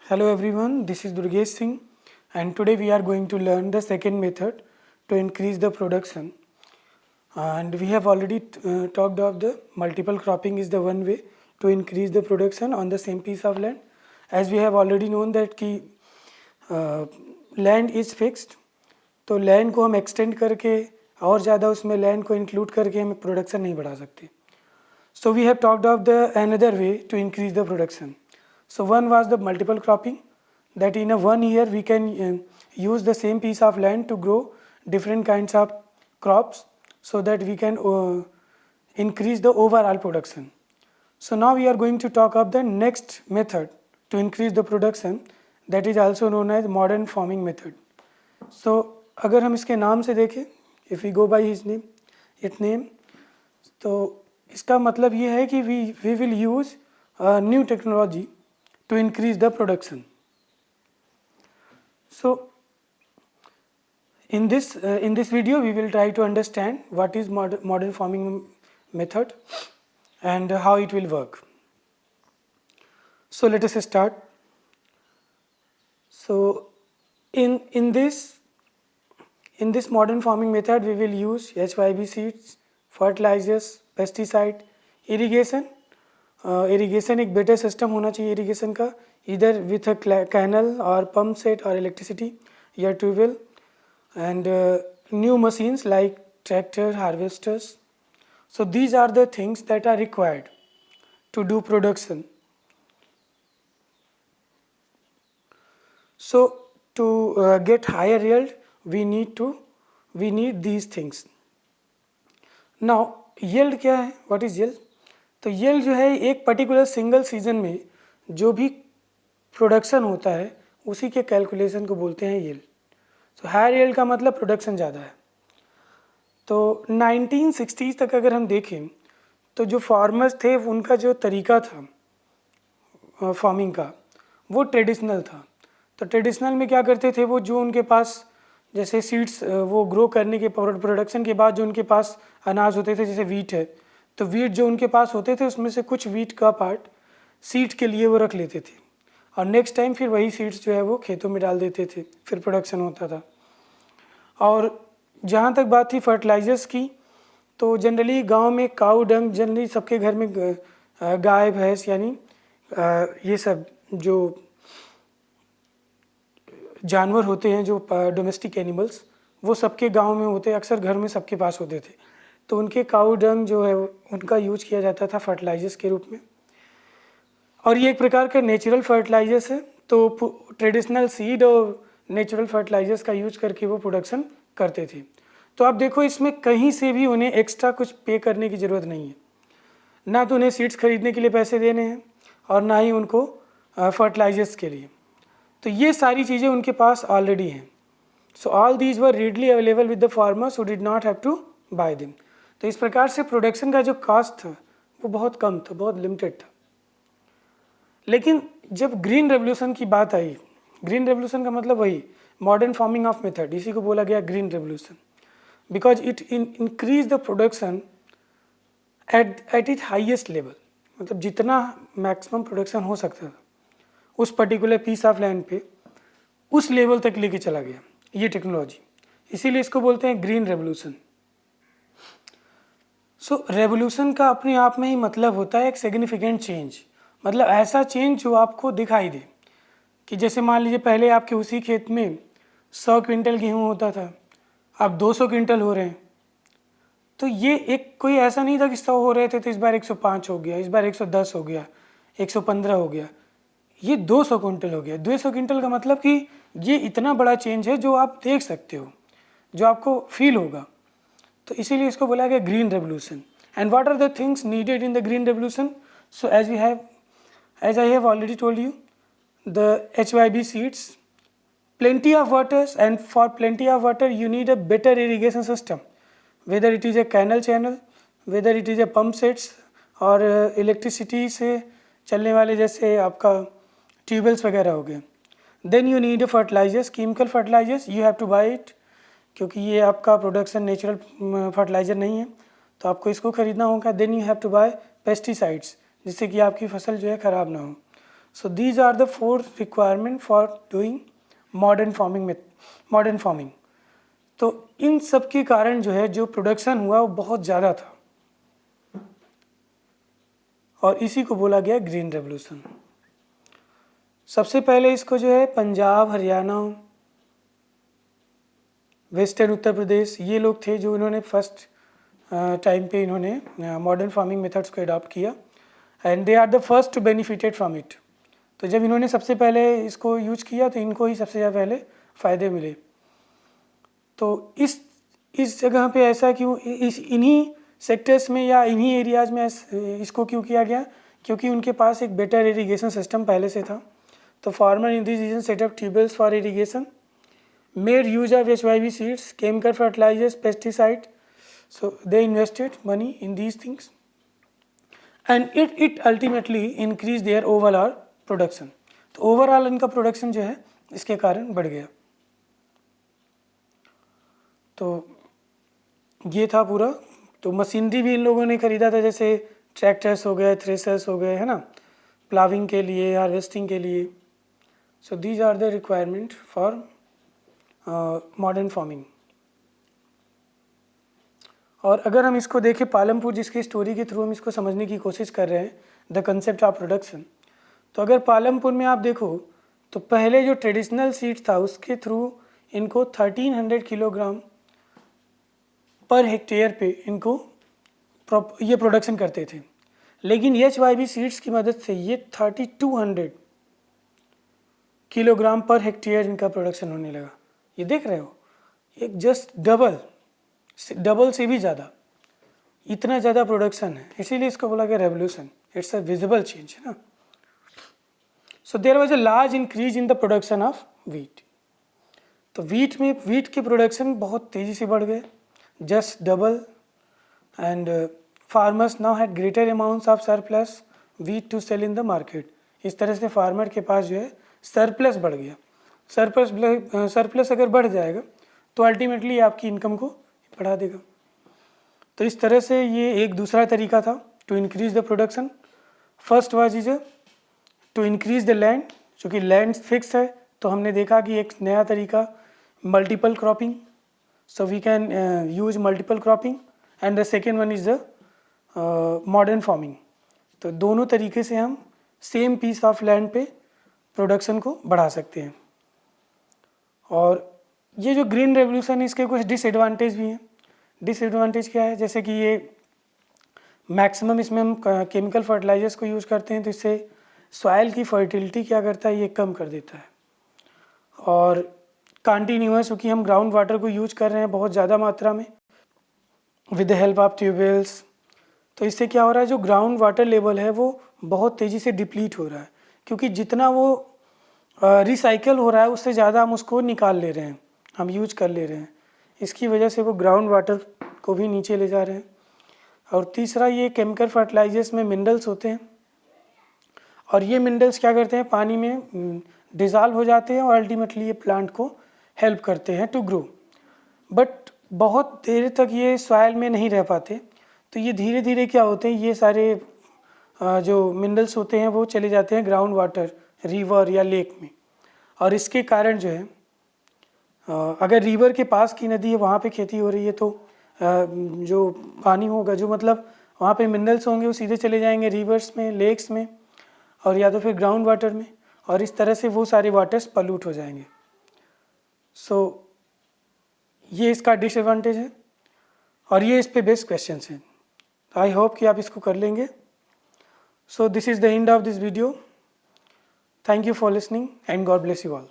Hello everyone, this is Durgesh Singh and today we are going to learn the second method to increase the production. And we have already talked of the multiple cropping is the one way to increase the production on the same piece of land. As we have already known that कि land is fixed, तो land को हम extend करके और ज़्यादा उसमें land को include करके हम production नहीं बढ़ा सकते. So we have talked of the another way to increase the production. So one was the multiple cropping, that in a 1 year we can use the same piece of land to grow different kinds of crops so that we can increase the overall production. So now we are going to talk of the next method to increase the production, that is also known as modern farming method. So अगर हम इसके नाम से देखें, if we go by its name, तो इसका मतलब ये है कि we will use new technology to increase the production. So in this video we will try to understand what is modern farming method and how it will work. So let us start. So in this modern farming method we will use HYB seeds, fertilizers, pesticide, irrigation. Irrigation एक better system होना चाहिए irrigation का, इधर with a canal और pump set और electricity या tubewell and new machines like tractor, harvesters. So these are the things that are required to do production. So to get higher yield we need these things. Now yield क्या है, what is yield? तो yield जो है एक particular single season में जो भी production होता है उसी के कैलकुलेशन को बोलते हैं yield. सो हायर yield का मतलब प्रोडक्शन ज़्यादा है. तो 1960s तक अगर हम देखें तो जो फार्मर्स थे उनका जो तरीका था फार्मिंग का वो ट्रेडिशनल था. तो ट्रेडिशनल में क्या करते थे, वो जो उनके पास जैसे सीड्स वो ग्रो करने के प्रोडक्शन के बाद जो उनके पास अनाज होते थे, जैसे वीट है, तो वीट जो उनके पास होते थे उसमें से कुछ वीट का पार्ट सीड के लिए वो रख लेते थे और नेक्स्ट टाइम फिर वही सीड्स जो है वो खेतों में डाल देते थे, फिर प्रोडक्शन होता था. और जहाँ तक बात थी फर्टिलाइजर्स की, तो जनरली गांव में काऊ डंग जनरली सबके घर में गाय भैंस यानी ये सब जो जानवर होते हैं जो डोमेस्टिक एनिमल्स वो सबके गांव में होते, अक्सर घर में सबके पास होते थे. तो उनके काऊ डंग जो है उनका यूज किया जाता था फर्टिलाइजर्स के रूप में. और ये एक प्रकार का नेचुरल फर्टिलाइजर्स है. तो ट्रेडिशनल सीड और नेचुरल फर्टिलाइजर्स का यूज करके वो प्रोडक्शन करते थे. तो आप देखो इसमें कहीं से भी उन्हें एक्स्ट्रा कुछ पे करने की ज़रूरत नहीं है, ना तो उन्हें सीड्स खरीदने के लिए पैसे देने हैं और ना ही उनको फर्टिलाइजर्स के लिए. तो ये सारी चीज़ें उनके पास ऑलरेडी हैं. So all these were readily available with the farmers who did not have to buy them. तो इस प्रकार से प्रोडक्शन का जो कॉस्ट था वो बहुत कम था, बहुत लिमिटेड था. लेकिन जब ग्रीन रेवोल्यूशन की बात आई, ग्रीन रेवोल्यूशन का मतलब वही मॉडर्न फार्मिंग ऑफ मेथड, इसी को बोला गया green revolution, because it increase the production at it highest level. मतलब जितना मैक्सिमम प्रोडक्शन हो सकता था उस पर्टिकुलर पीस ऑफ लैंड पे, उस लेवल तक लेके चला गया ये टेक्नोलॉजी. इसीलिए इसको बोलते हैं ग्रीन रेवोल्यूशन. सो रेवोल्यूशन का अपने आप में ही मतलब होता है एक सिग्निफिकेंट चेंज, मतलब ऐसा चेंज जो आपको दिखाई दे कि जैसे मान लीजिए पहले आपके उसी खेत में 100 क्विंटल गेहूँ होता था, अब 200 क्विंटल हो रहे हैं. तो ये एक कोई ऐसा नहीं था कि 100 हो रहे थे तो इस बार 105 हो गया, इस बार 110 हो गया, 115 हो गया, ये 200 क्विंटल हो गया. 200 क्विंटल का मतलब कि ये इतना बड़ा चेंज है जो आप देख सकते हो, जो आपको फील होगा. तो इसीलिए इसको बोला गया green revolution. And what are the things needed in the green revolution? So as I have already told you, the HYB seeds, plenty of waters, and for plenty of water you need a better irrigation system, whether it is a canal channel, whether it is a pump sets और electricity से चलने वाले जैसे आपका tubewells वगैरह हो गए. Then you need fertilizers, chemical fertilizers you have to buy it, क्योंकि ये आपका प्रोडक्शन नेचुरल फर्टिलाइज़र नहीं है तो आपको इसको ख़रीदना होगा. Then you have to buy pesticides, जिससे कि आपकी फसल जो है ख़राब ना हो. So these are the 4 requirement for doing modern farming. तो इन सब के कारण जो है जो प्रोडक्शन हुआ वो बहुत ज़्यादा था और इसी को बोला गया ग्रीन रेवोल्यूशन। सबसे पहले इसको जो है पंजाब, हरियाणा, वेस्टर्न उत्तर प्रदेश ये लोग थे जो इन्होंने फर्स्ट टाइम पे इन्होंने मॉडर्न फार्मिंग मेथड्स को अडॉप्ट किया and they are the first to benefited from it. तो जब इन्होंने सबसे पहले इसको यूज किया तो इनको ही सबसे ज़्यादा पहले फ़ायदे मिले। तो इस जगह पे ऐसा क्यों, इन्हीं सेक्टर्स में या इन्हीं एरियाज़ में इसको क्यों किया गया? क्योंकि उनके पास एक बेटर इरिगेशन सिस्टम पहले से था। तो farmer in this region set up tubewells for irrigation, made use of HYV seeds, chemical fertilizers, pesticide. So they invested money in these things and it ultimately increased their overall production. तो overall इनका production जो है इसके कारण बढ़ गया। तो ये था पूरा। तो मशीनरी भी इन लोगों ने खरीदा था, जैसे ट्रैक्टर्स हो गए, थ्रेसर्स हो गए, है ना, प्लाविंग के लिए, हार्वेस्टिंग के लिए। So these are the requirement for modern farming. और अगर हम इसको देखें पालमपुर, जिसकी स्टोरी के थ्रू हम इसको समझने की कोशिश कर रहे हैं, द कंसेप्ट ऑफ प्रोडक्शन। तो अगर पालमपुर में आप देखो तो पहले जो ट्रेडिशनल सीड था उसके थ्रू इनको 1300 किलोग्राम पर हेक्टेयर पे इनको ये प्रोडक्शन करते थे, लेकिन HYV सीड्स की मदद से ये 3200 किलोग्राम पर हेक्टेयर इनका प्रोडक्शन होने लगा। ये देख रहे हो, एक जस्ट डबल से भी ज़्यादा, इतना ज़्यादा प्रोडक्शन है, इसीलिए इसको बोला गया revolution. It's a visible change, है ना। So there was a large increase in the production of wheat. तो वीट के प्रोडक्शन बहुत तेज़ी से बढ़ गए, just double, and farmers now had greater amounts of surplus wheat to sell in the market. इस तरह से फार्मर के पास जो है सरप्लस बढ़ गया। सरप्लस अगर बढ़ जाएगा तो अल्टीमेटली आपकी इनकम को बढ़ा देगा। तो इस तरह से ये एक दूसरा तरीका था to increase the production. First was is to increase the land, चूँकि लैंड फिक्स है तो हमने देखा कि एक नया तरीका multiple cropping, so we can use multiple cropping, and the second one is the modern farming. तो दोनों तरीके से हम सेम पीस ऑफ लैंड पे प्रोडक्शन को बढ़ा सकते हैं। और ये जो ग्रीन रेवोल्यूशन है इसके कुछ डिसएडवांटेज भी हैं। डिसएडवांटेज क्या है? जैसे कि ये मैक्सिमम इसमें हम केमिकल फर्टिलाइजर्स को यूज़ करते हैं, तो इससे सॉइल की फर्टिलिटी क्या करता है, ये कम कर देता है। और कंटिन्यूअस, क्योंकि हम ग्राउंड वाटर को यूज कर रहे हैं बहुत ज़्यादा मात्रा में with the help of tube wells, तो इससे क्या हो रहा है, जो ग्राउंड वाटर लेवल है वो बहुत तेज़ी से डिप्लीट हो रहा है, क्योंकि जितना वो रिसाइकल हो रहा है उससे ज़्यादा हम उसको निकाल ले रहे हैं, हम यूज कर ले रहे हैं। इसकी वजह से वो ग्राउंड वाटर को भी नीचे ले जा रहे हैं। और तीसरा, ये केमिकल फर्टिलाइजर्स में मिनरल्स होते हैं और ये मिनरल्स क्या करते हैं, पानी में डिज़ॉल्व हो जाते हैं और अल्टीमेटली ये प्लांट को हेल्प करते हैं टू ग्रो। बट बहुत देर तक ये सॉइल में नहीं रह पाते, तो ये धीरे धीरे क्या होते हैं, ये सारे जो मिनरल्स होते हैं वो चले जाते हैं ग्राउंड वाटर, रिवर या लेक में। और इसके कारण जो है, अगर रिवर के पास की नदी है वहाँ पे खेती हो रही है तो जो पानी होगा, जो मतलब वहाँ पे मिनरल्स होंगे वो सीधे चले जाएंगे रिवर्स में, लेक्स में, और या तो फिर ग्राउंड वाटर में, और इस तरह से वो सारे वाटर्स पल्यूट हो जाएंगे। सो ये इसका डिसएडवांटेज है और ये इस पे बेस्ट क्वेश्चंस हैं। आई होप कि आप इसको कर लेंगे। So this is the end of this video. Thank you for listening and God bless you all.